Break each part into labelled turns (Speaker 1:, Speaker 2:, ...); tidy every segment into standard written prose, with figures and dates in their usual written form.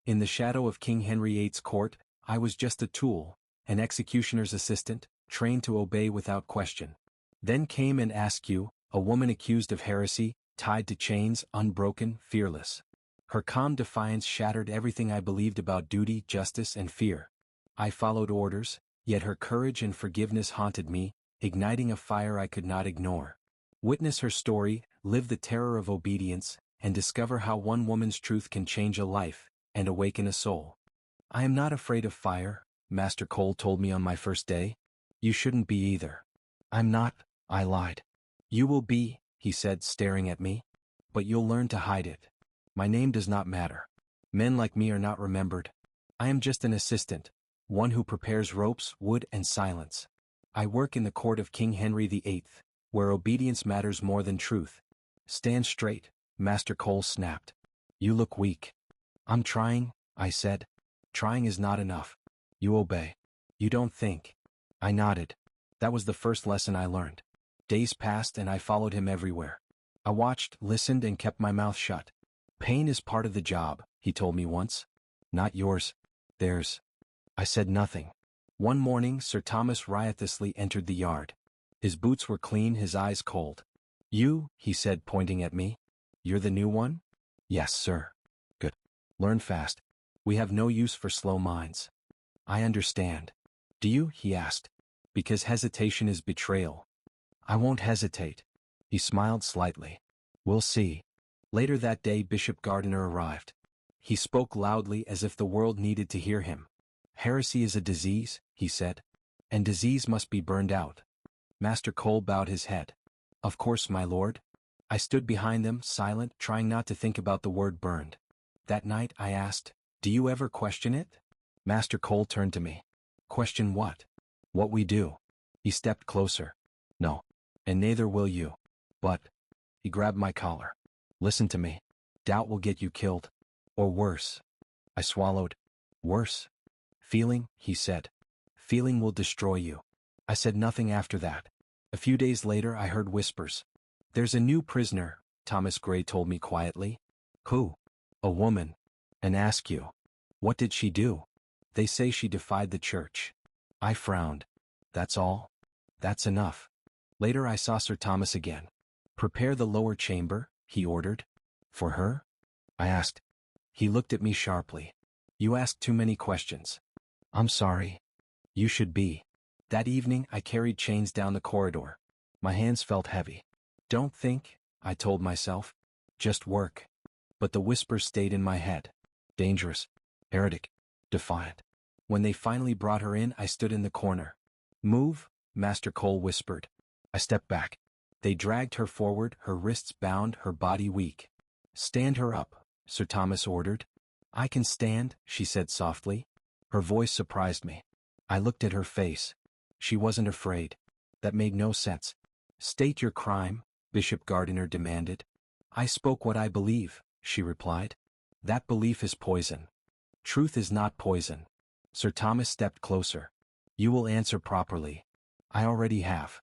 Speaker 1: In the shadow of King Henry VIII's court, I was just a tool, an executioner's assistant, trained to obey without question. Then came Anne Askew, a woman accused of heresy, tied to chains, unbroken, fearless. Her calm defiance shattered everything I believed about duty, justice, and fear. I followed orders, yet her courage and forgiveness haunted me, igniting a fire I could not ignore. Witness her story, live the terror of obedience, and discover how one woman's truth can change a life and awaken a soul. I am not afraid of fire, Master Cole told me on my first day. You shouldn't be either. I'm not, I lied. You will be, he said, staring at me. But you'll learn to hide it. My name does not matter. Men like me are not remembered. I am just an assistant, one who prepares ropes, wood, and silence. I work in the court of King Henry VIII, where obedience matters more than truth. Stand straight, Master Cole snapped. You look weak. I'm trying, I said. Trying is not enough. You obey. You don't think. I nodded. That was the first lesson I learned. Days passed and I followed him everywhere. I watched, listened, and kept my mouth shut. Pain is part of the job, he told me once. Not yours. Theirs. I said nothing. One morning, Sir Thomas riotously entered the yard. His boots were clean, his eyes cold. You, he said, pointing at me. You're the new one? Yes, sir. Good. Learn fast. We have no use for slow minds. I understand. Do you? He asked. Because hesitation is betrayal. I won't hesitate. He smiled slightly. We'll see. Later that day, Bishop Gardiner arrived. He spoke loudly as if the world needed to hear him. Heresy is a disease, he said. And disease must be burned out. Master Cole bowed his head. Of course, my lord. I stood behind them, silent, trying not to think about the word burned. That night I asked, do you ever question it? Master Cole turned to me. Question what? What we do. He stepped closer. No. And neither will you. But, he grabbed my collar. Listen to me. Doubt will get you killed. Or worse. I swallowed. Worse? Feeling, he said. Feeling will destroy you. I said nothing after that. A few days later I heard whispers. There's a new prisoner, Thomas Gray told me quietly. Who? A woman. Anne Askew. What did she do? They say she defied the church. I frowned. That's all? That's enough. Later I saw Sir Thomas again. Prepare the lower chamber, he ordered. For her? I asked. He looked at me sharply. You asked too many questions. I'm sorry. You should be. That evening I carried chains down the corridor. My hands felt heavy. Don't think, I told myself. Just work. But the whispers stayed in my head. Dangerous. Heretic. Defiant. When they finally brought her in, I stood in the corner. Move, Master Cole whispered. I stepped back. They dragged her forward, her wrists bound, her body weak. Stand her up, Sir Thomas ordered. I can stand, she said softly. Her voice surprised me. I looked at her face. She wasn't afraid. That made no sense. State your crime, Bishop Gardiner demanded. I spoke what I believe, she replied. That belief is poison. Truth is not poison. Sir Thomas stepped closer. You will answer properly. I already have.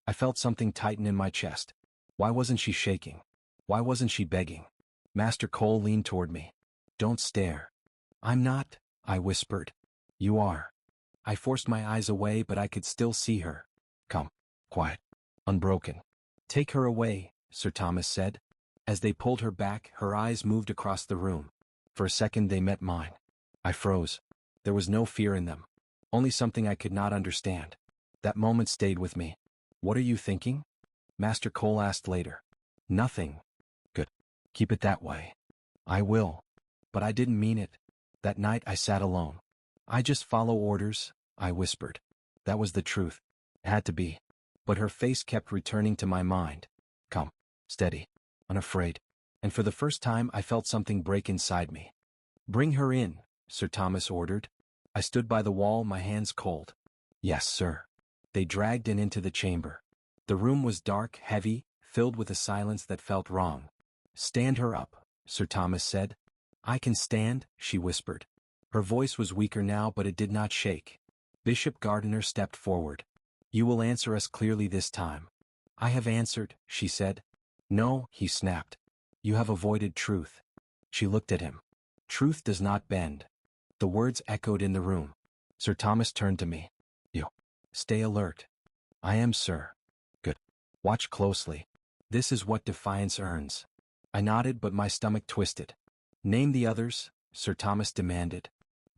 Speaker 1: I felt something tighten in my chest. Why wasn't she shaking? Why wasn't she begging? Master Cole leaned toward me. Don't stare. I'm not, I whispered. You are. I forced my eyes away, but I could still see her. Come. Quiet. Unbroken. Take her away, Sir Thomas said. As they pulled her back, her eyes moved across the room. For a second they met mine. I froze. There was no fear in them. Only something I could not understand. That moment stayed with me. What are you thinking? Master Cole asked later. Nothing. Good. Keep it that way. I will. But I didn't mean it. That night I sat alone. I just follow orders, I whispered. That was the truth. It had to be. But her face kept returning to my mind. Come. Steady. Unafraid. And for the first time I felt something break inside me. Bring her in, Sir Thomas ordered. I stood by the wall, my hands cold. Yes, sir. They dragged Anne into the chamber. The room was dark, heavy, filled with a silence that felt wrong. Stand her up, Sir Thomas said. I can stand, she whispered. Her voice was weaker now, but it did not shake. Bishop Gardiner stepped forward. You will answer us clearly this time. I have answered, she said. No, he snapped. You have avoided truth. She looked at him. Truth does not bend. The words echoed in the room. Sir Thomas turned to me. You. Stay alert. I am, sir. Good. Watch closely. This is what defiance earns. I nodded, but my stomach twisted. Name the others, Sir Thomas demanded.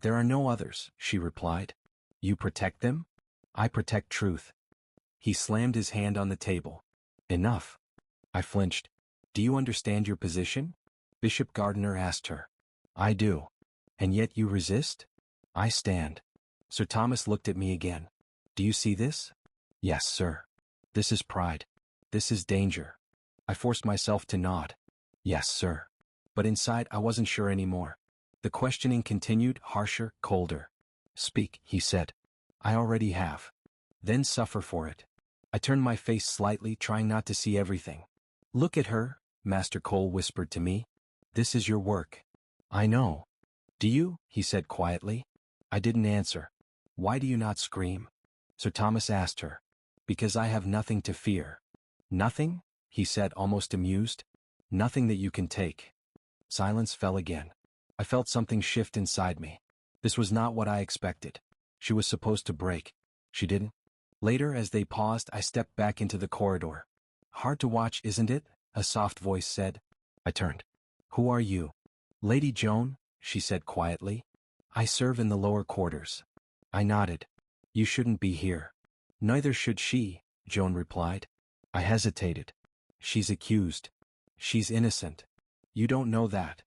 Speaker 1: There are no others, she replied. You protect them? I protect truth. He slammed his hand on the table. Enough. I flinched. Do you understand your position? Bishop Gardiner asked her. I do. And yet you resist? I stand. Sir Thomas looked at me again. Do you see this? Yes, sir. This is pride. This is danger. I forced myself to nod. Yes, sir. But inside I wasn't sure anymore. The questioning continued, harsher, colder. Speak, he said. I already have. Then suffer for it. I turned my face slightly, trying not to see everything. Look at her, Master Cole whispered to me. This is your work. I know. Do you? He said quietly. I didn't answer. Why do you not scream? Sir Thomas asked her. Because I have nothing to fear. Nothing? He said, almost amused. Nothing that you can take. Silence fell again. I felt something shift inside me. This was not what I expected. She was supposed to break. She didn't. Later, as they paused, I stepped back into the corridor. Hard to watch, isn't it? A soft voice said. I turned. Who are you? Lady Joan, she said quietly. I serve in the lower quarters. I nodded. You shouldn't be here. Neither should she, Joan replied. I hesitated. She's accused. She's innocent. You don't know that.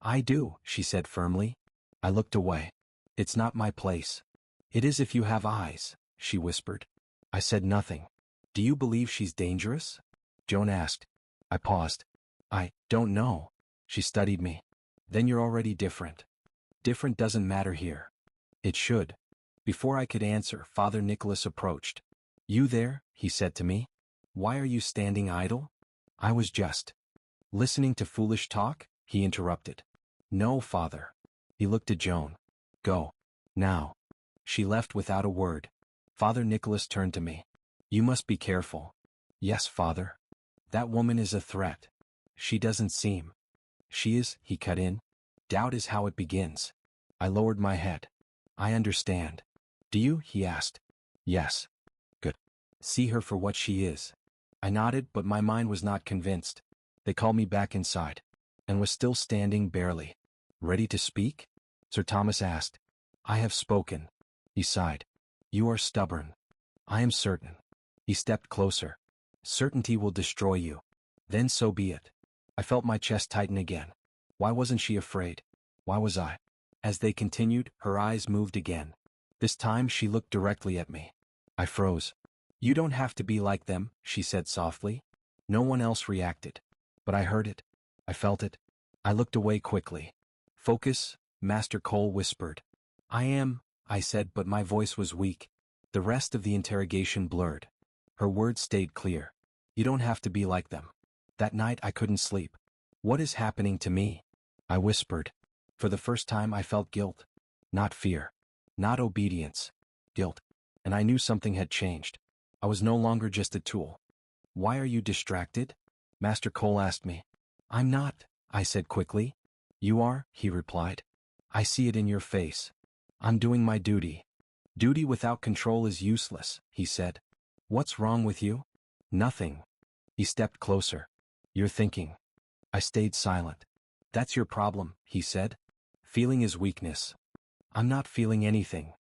Speaker 1: I do, she said firmly. I looked away. It's not my place. It is if you have eyes, she whispered. I said nothing. Do you believe she's dangerous? Joan asked. I paused. I don't know. She studied me. Then you're already different. Different doesn't matter here. It should. Before I could answer, Father Nicholas approached. You there? He said to me. Why are you standing idle? I was just listening to foolish talk, he interrupted. No, Father. He looked at Joan. Go. Now. She left without a word. Father Nicholas turned to me. You must be careful. Yes, Father. That woman is a threat. She doesn't seem. She is, he cut in. Doubt is how it begins. I lowered my head. I understand. Do you? He asked. Yes. Good. See her for what she is. I nodded, but my mind was not convinced. They called me back inside, and was still standing barely. Ready to speak? Sir Thomas asked. I have spoken. He sighed. You are stubborn. I am certain. He stepped closer. Certainty will destroy you. Then so be it. I felt my chest tighten again. Why wasn't she afraid? Why was I? As they continued, her eyes moved again. This time she looked directly at me. I froze. You don't have to be like them, she said softly. No one else reacted. But I heard it. I felt it. I looked away quickly. Focus, Master Cole whispered. I am, I said, but my voice was weak. The rest of the interrogation blurred. Her words stayed clear. You don't have to be like them. That night I couldn't sleep. What is happening to me? I whispered. For the first time I felt guilt. Not fear. Not obedience. Guilt. And I knew something had changed. I was no longer just a tool. Why are you distracted? Master Cole asked me. I'm not, I said quickly. You are, he replied. I see it in your face. I'm doing my duty. Duty without control is useless, he said. What's wrong with you? Nothing. He stepped closer. You're thinking. I stayed silent. That's your problem, he said. Feeling is weakness. I'm not feeling anything.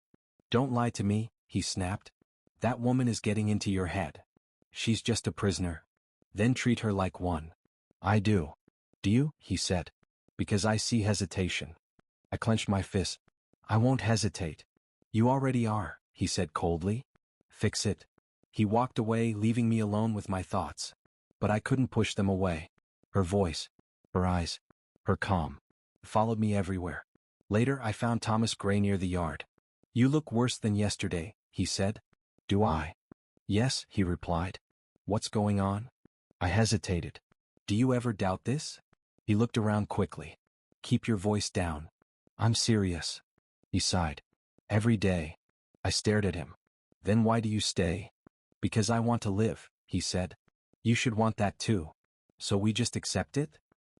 Speaker 1: Don't lie to me, he snapped. That woman is getting into your head. She's just a prisoner. Then treat her like one. I do. Do you? He said. Because I see hesitation. I clenched my fist. I won't hesitate. You already are, he said coldly. Fix it. He walked away, leaving me alone with my thoughts. But I couldn't push them away. Her voice, her eyes, her calm, followed me everywhere. Later I found Thomas Gray near the yard. You look worse than yesterday, he said. Do I? Yes, he replied. What's going on? I hesitated. Do you ever doubt this? He looked around quickly. Keep your voice down. I'm serious. He sighed. Every day. I stared at him. Then why do you stay? Because I want to live, he said. You should want that too. So we just accept it?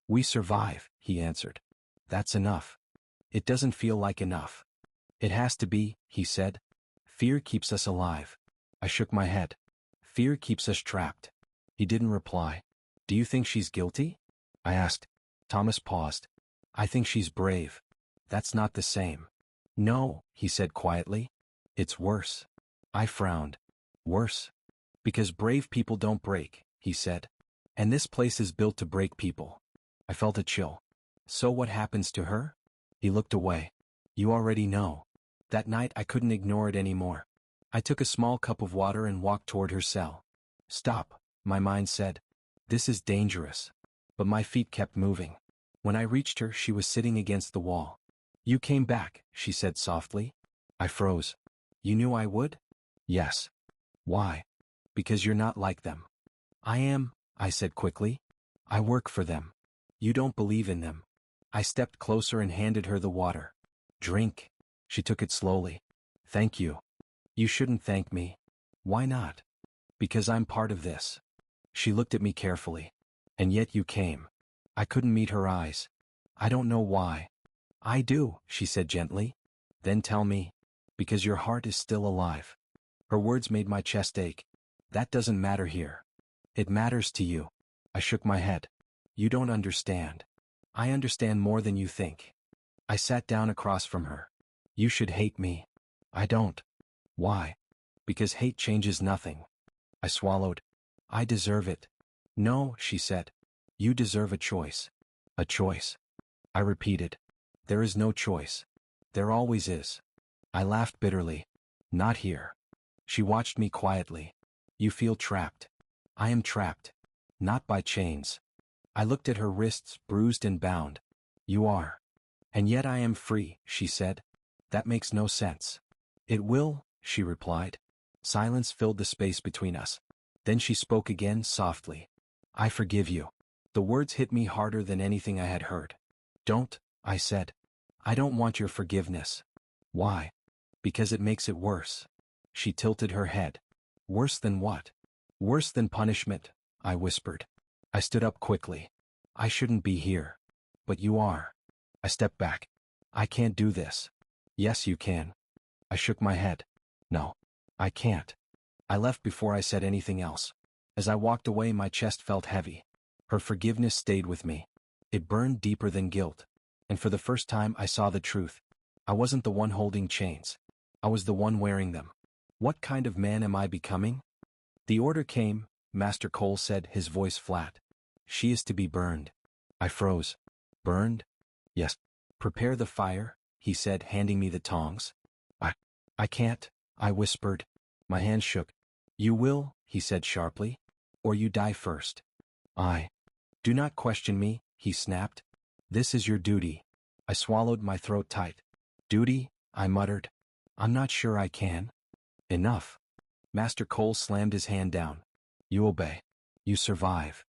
Speaker 1: We survive, he answered. That's enough. It doesn't feel like enough. It has to be, he said. Fear keeps us alive. I shook my head. Fear keeps us trapped. He didn't reply. Do you think she's guilty? I asked. Thomas paused. I think she's brave. That's not the same. No, he said quietly. It's worse. I frowned. Worse? Because brave people don't break, he said. And this place is built to break people. I felt a chill. So what happens to her? He looked away. You already know. That night I couldn't ignore it anymore. I took a small cup of water and walked toward her cell. Stop, my mind said. This is dangerous. But my feet kept moving. When I reached her, she was sitting against the wall. You came back, she said softly. I froze. You knew I would? Yes. Why? Because you're not like them. I am, I said quickly. I work for them. You don't believe in them. I stepped closer and handed her the water. Drink. She took it slowly. Thank you. You shouldn't thank me. Why not? Because I'm part of this. She looked at me carefully. And yet you came. I couldn't meet her eyes. I don't know why. I do, she said gently. Then tell me. Because your heart is still alive. Her words made my chest ache. That doesn't matter here. It matters to you. I shook my head. You don't understand. I understand more than you think. I sat down across from her. You should hate me. I don't. Why? Because hate changes nothing. I swallowed. I deserve it. No, she said. You deserve a choice. A choice. I repeated. There is no choice. There always is. I laughed bitterly. Not here. She watched me quietly. You feel trapped. I am trapped. Not by chains. I looked at her wrists, bruised and bound. You are. And yet I am free, she said. That makes no sense. It will, she replied. Silence filled the space between us. Then she spoke again softly. I forgive you. The words hit me harder than anything I had heard. Don't, I said. I don't want your forgiveness. Why? Because it makes it worse. She tilted her head. Worse than what? Worse than punishment, I whispered. I stood up quickly. I shouldn't be here. But you are. I stepped back. I can't do this. Yes, you can. I shook my head. No, I can't. I left before I said anything else. As I walked away, my chest felt heavy. Her forgiveness stayed with me. It burned deeper than guilt. And for the first time I saw the truth. I wasn't the one holding chains. I was the one wearing them. What kind of man am I becoming? The order came, Master Cole said, his voice flat. She is to be burned. I froze. Burned? Yes. Prepare the fire, he said, handing me the tongs. I can't, I whispered. My hand shook. You will, he said sharply. Or you die first. Do not question me, he snapped. This is your duty. I swallowed, my throat tight. Duty, I muttered. I'm not sure I can. Enough. Master Cole slammed his hand down. You obey. You survive.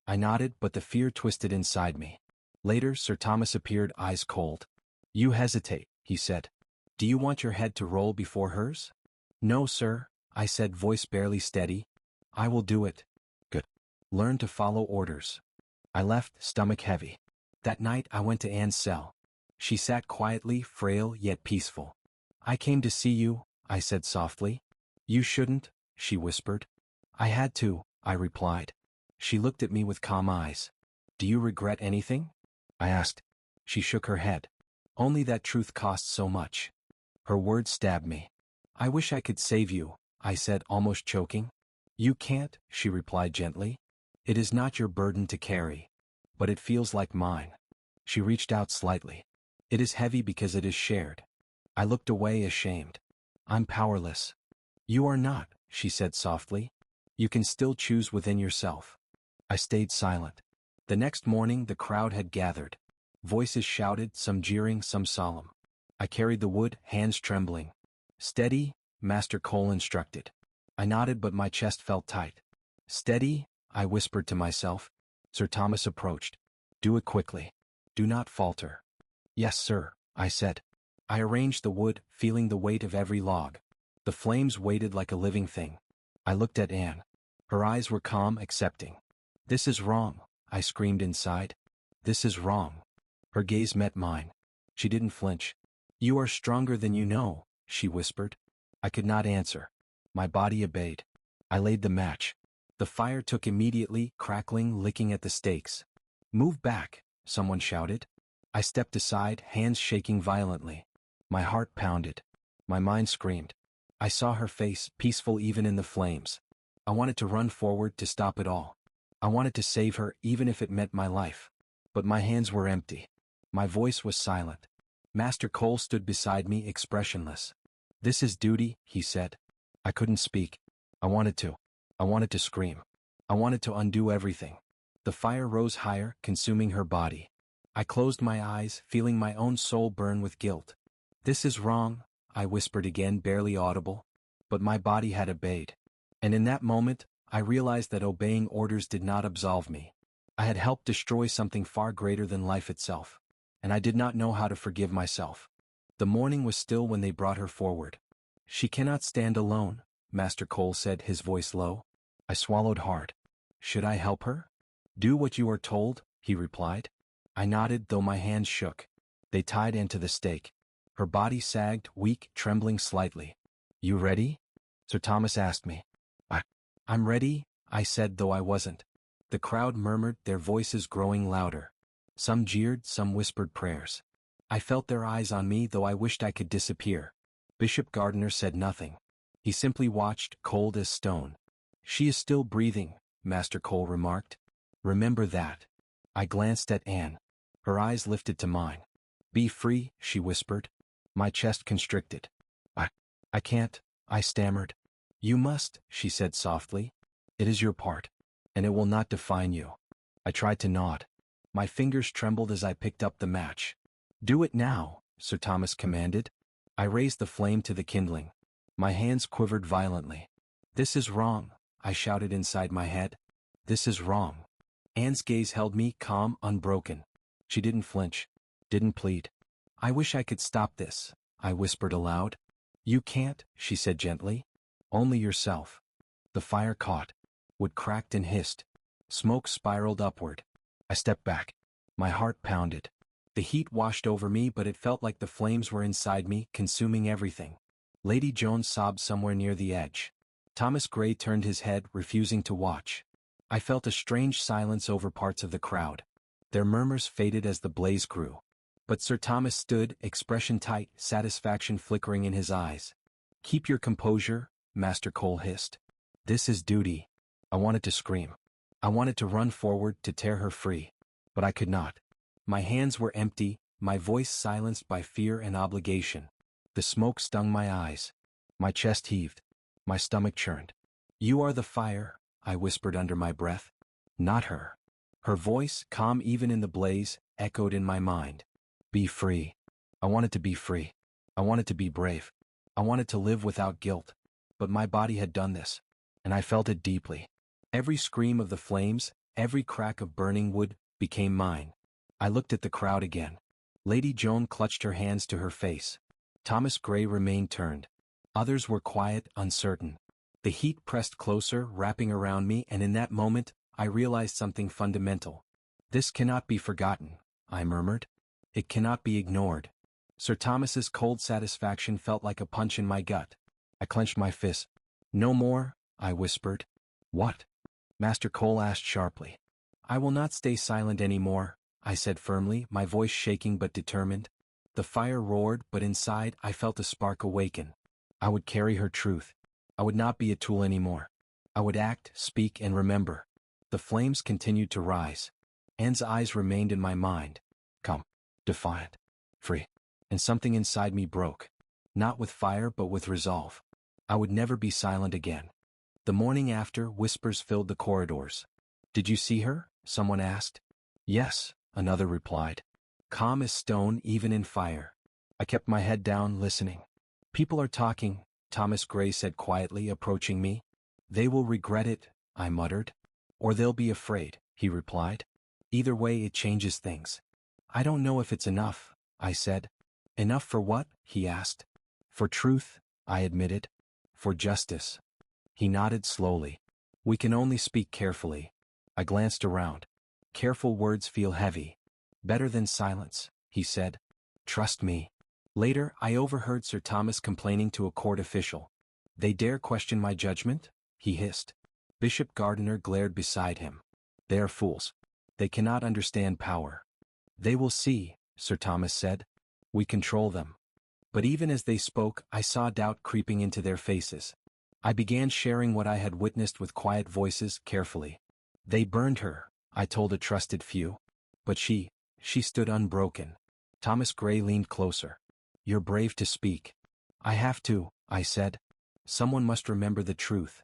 Speaker 1: I nodded, but the fear twisted inside me. Later, Sir Thomas appeared, eyes cold. You hesitate, he said. Do you want your head to roll before hers? No, sir, I said, voice barely steady. I will do it. Good. Learn to follow orders. I left, stomach heavy. That night I went to Anne's cell. She sat quietly, frail yet peaceful. I came to see you, I said softly. You shouldn't, she whispered. I had to, I replied. She looked at me with calm eyes. Do you regret anything? I asked. She shook her head. Only that truth costs so much. Her words stabbed me. I wish I could save you, I said, almost choking. You can't, she replied gently. It is not your burden to carry. But it feels like mine. She reached out slightly. It is heavy because it is shared. I looked away, ashamed. I'm powerless. You are not, she said softly. You can still choose within yourself. I stayed silent. The next morning the crowd had gathered. Voices shouted, some jeering, some solemn. I carried the wood, hands trembling. Steady, Master Cole instructed. I nodded, but my chest felt tight. Steady, I whispered to myself. Sir Thomas approached. Do it quickly. Do not falter. Yes, sir, I said. I arranged the wood, feeling the weight of every log. The flames waited like a living thing. I looked at Anne. Her eyes were calm, accepting. This is wrong, I screamed inside. This is wrong. Her gaze met mine. She didn't flinch. "You are stronger than you know," she whispered. I could not answer. My body obeyed. I laid the match. The fire took immediately, crackling, licking at the stakes. "Move back," someone shouted. I stepped aside, hands shaking violently. My heart pounded. My mind screamed. I saw her face, peaceful even in the flames. I wanted to run forward to stop it all. I wanted to save her, even if it meant my life. But my hands were empty. My voice was silent. Master Cole stood beside me, expressionless. "This is duty," he said. I couldn't speak. I wanted to. I wanted to scream. I wanted to undo everything. The fire rose higher, consuming her body. I closed my eyes, feeling my own soul burn with guilt. "This is wrong," I whispered again, barely audible. But my body had obeyed. And in that moment, I realized that obeying orders did not absolve me. I had helped destroy something far greater than life itself. And I did not know how to forgive myself. The morning was still when they brought her forward. "She cannot stand alone," Master Cole said, his voice low. I swallowed hard. "Should I help her?" "Do what you are told," he replied. I nodded, though my hands shook. They tied Anne to the stake. Her body sagged, weak, trembling slightly. "You ready?" Sir Thomas asked me. I'm ready," I said, though I wasn't. The crowd murmured, their voices growing louder. Some jeered, some whispered prayers. I felt their eyes on me, though I wished I could disappear. Bishop Gardiner said nothing. He simply watched, cold as stone. "She is still breathing," Master Cole remarked. "Remember that." I glanced at Anne. Her eyes lifted to mine. "Be free," she whispered. My chest constricted. I can't," I stammered. "You must," she said softly. "It is your part. And it will not define you." I tried to nod. My fingers trembled as I picked up the match. "Do it now," Sir Thomas commanded. I raised the flame to the kindling. My hands quivered violently. "This is wrong," I shouted inside my head. "This is wrong." Anne's gaze held me, calm, unbroken. She didn't flinch. Didn't plead. "I wish I could stop this," I whispered aloud. "You can't," she said gently. "Only yourself." The fire caught. Wood cracked and hissed. Smoke spiraled upward. I stepped back. My heart pounded. The heat washed over me, but it felt like the flames were inside me, consuming everything. Lady Joan sobbed somewhere near the edge. Thomas Gray turned his head, refusing to watch. I felt a strange silence over parts of the crowd. Their murmurs faded as the blaze grew. But Sir Thomas stood, expression tight, satisfaction flickering in his eyes. "Keep your composure," Master Cole hissed. "This is duty." I wanted to scream. I wanted to run forward, to tear her free. But I could not. My hands were empty, my voice silenced by fear and obligation. The smoke stung my eyes. My chest heaved. My stomach churned. "You are the fire," I whispered under my breath. "Not her." Her voice, calm even in the blaze, echoed in my mind. "Be free." I wanted to be free. I wanted to be brave. I wanted to live without guilt. But my body had done this. And I felt it deeply. Every scream of the flames, every crack of burning wood, became mine. I looked at the crowd again. Lady Joan clutched her hands to her face. Thomas Gray remained turned. Others were quiet, uncertain. The heat pressed closer, wrapping around me, and in that moment, I realized something fundamental. "This cannot be forgotten," I murmured. "It cannot be ignored." Sir Thomas's cold satisfaction felt like a punch in my gut. I clenched my fist. "No more," I whispered. "What?" Master Cole asked sharply. "I will not stay silent anymore," I said firmly, my voice shaking but determined. The fire roared, but inside I felt a spark awaken. I would carry her truth. I would not be a tool anymore. I would act, speak, and remember. The flames continued to rise. Anne's eyes remained in my mind. Come, defiant, free. And something inside me broke. Not with fire, but with resolve. I would never be silent again. The morning after, whispers filled the corridors. "Did you see her?" someone asked. "Yes," another replied. Calm as stone, even in fire. I kept my head down, listening. "People are talking," Thomas Gray said quietly, approaching me. "They will regret it," I muttered. "Or they'll be afraid," he replied. "Either way, it changes things." "I don't know if it's enough," I said. "Enough for what?" he asked. "For truth," I admitted. "For justice." He nodded slowly. "We can only speak carefully." I glanced around. "Careful words feel heavy." "Better than silence," he said. Trust me. Later, I overheard Sir Thomas complaining to a court official. They dare question my judgment? He hissed. Bishop Gardiner glared beside him. They are fools. They cannot understand power. They will see, Sir Thomas said. We control them. But even as they spoke, I saw doubt creeping into their faces. I began sharing what I had witnessed with quiet voices, carefully. They burned her, I told a trusted few. But she stood unbroken. Thomas Gray leaned closer. You're brave to speak. I have to, I said. Someone must remember the truth.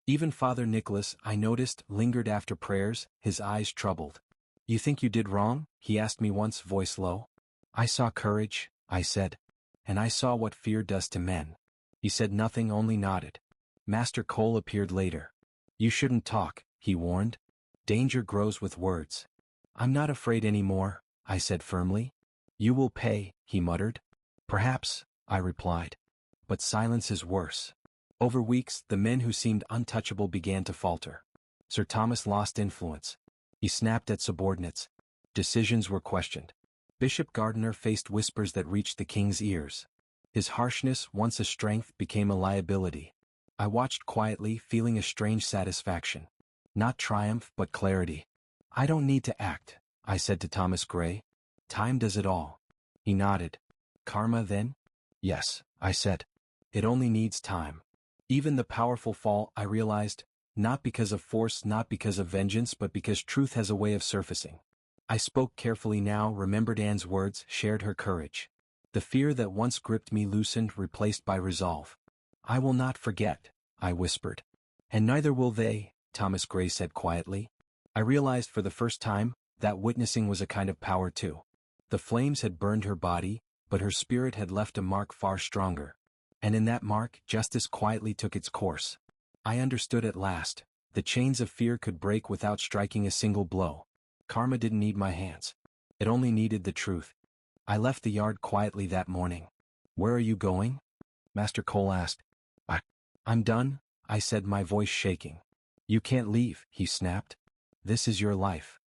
Speaker 1: Even Father Nicholas, I noticed, lingered after prayers, his eyes troubled. You think you did wrong? He asked me once, voice low. I saw courage, I said. And I saw what fear does to men. He said nothing, only nodded. Master Cole appeared later. You shouldn't talk, he warned. Danger grows with words. I'm not afraid anymore, I said firmly. You will pay, he muttered. Perhaps, I replied. But silence is worse. Over weeks, the men who seemed untouchable began to falter. Sir Thomas lost influence. He snapped at subordinates. Decisions were questioned. Bishop Gardiner faced whispers that reached the king's ears. His harshness, once a strength, became a liability. I watched quietly, feeling a strange satisfaction. Not triumph, but clarity. I don't need to act, I said to Thomas Gray. Time does it all. He nodded. Karma, then? Yes, I said. It only needs time. Even the powerful fall, I realized, not because of force, not because of vengeance, but because truth has a way of surfacing. I spoke carefully now, remembered Anne's words, shared her courage. The fear that once gripped me loosened, replaced by resolve. I will not forget, I whispered. And neither will they, Thomas Gray said quietly. I realized for the first time that witnessing was a kind of power too. The flames had burned her body, but her spirit had left a mark far stronger. And in that mark, justice quietly took its course. I understood at last. The chains of fear could break without striking a single blow. Karma didn't need my hands. It only needed the truth. I left the yard quietly that morning. Where are you going? Master Cole asked. I'm done, I said, my voice shaking. You can't leave, he snapped. This is your life.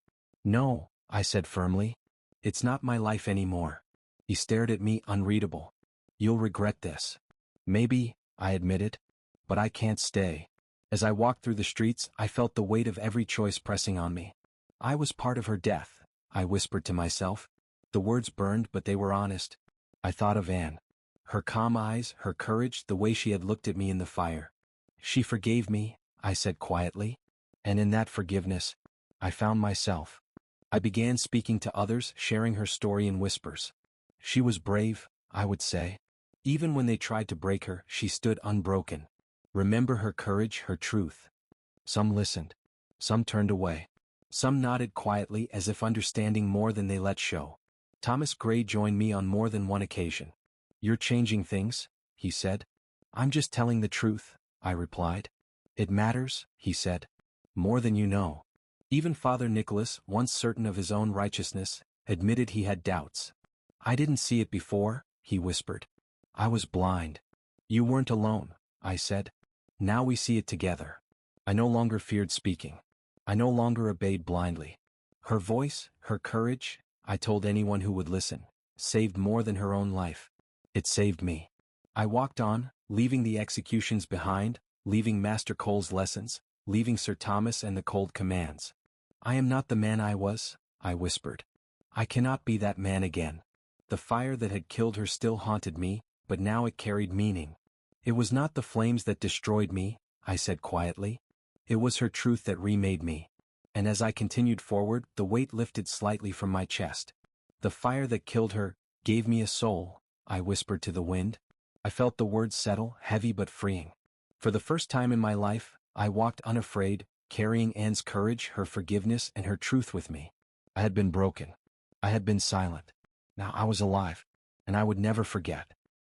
Speaker 1: No, I said firmly. It's not my life anymore. He stared at me, unreadable. You'll regret this. Maybe, I admitted. But I can't stay. As I walked through the streets, I felt the weight of every choice pressing on me. I was part of her death, I whispered to myself. The words burned, but they were honest. I thought of Anne. Her calm eyes, her courage, the way she had looked at me in the fire. She forgave me, I said quietly. And in that forgiveness, I found myself. I began speaking to others, sharing her story in whispers. She was brave, I would say. Even when they tried to break her, she stood unbroken. Remember her courage, her truth. Some listened. Some turned away. Some nodded quietly as if understanding more than they let show. Thomas Gray joined me on more than one occasion. You're changing things, he said. I'm just telling the truth, I replied. It matters, he said. More than you know. Even Father Nicholas, once certain of his own righteousness, admitted he had doubts. I didn't see it before, he whispered. I was blind. You weren't alone, I said. Now we see it together. I no longer feared speaking. I no longer obeyed blindly. Her voice, her courage, I told anyone who would listen, saved more than her own life. It saved me. I walked on, leaving the executions behind, leaving Master Cole's lessons, leaving Sir Thomas and the cold commands. I am not the man I was, I whispered. I cannot be that man again. The fire that had killed her still haunted me, but now it carried meaning. It was not the flames that destroyed me, I said quietly. It was her truth that remade me. And as I continued forward, the weight lifted slightly from my chest. The fire that killed her gave me a soul, I whispered to the wind. I felt the words settle, heavy but freeing. For the first time in my life, I walked unafraid, carrying Anne's courage, her forgiveness, and her truth with me. I had been broken. I had been silent. Now I was alive, and I would never forget.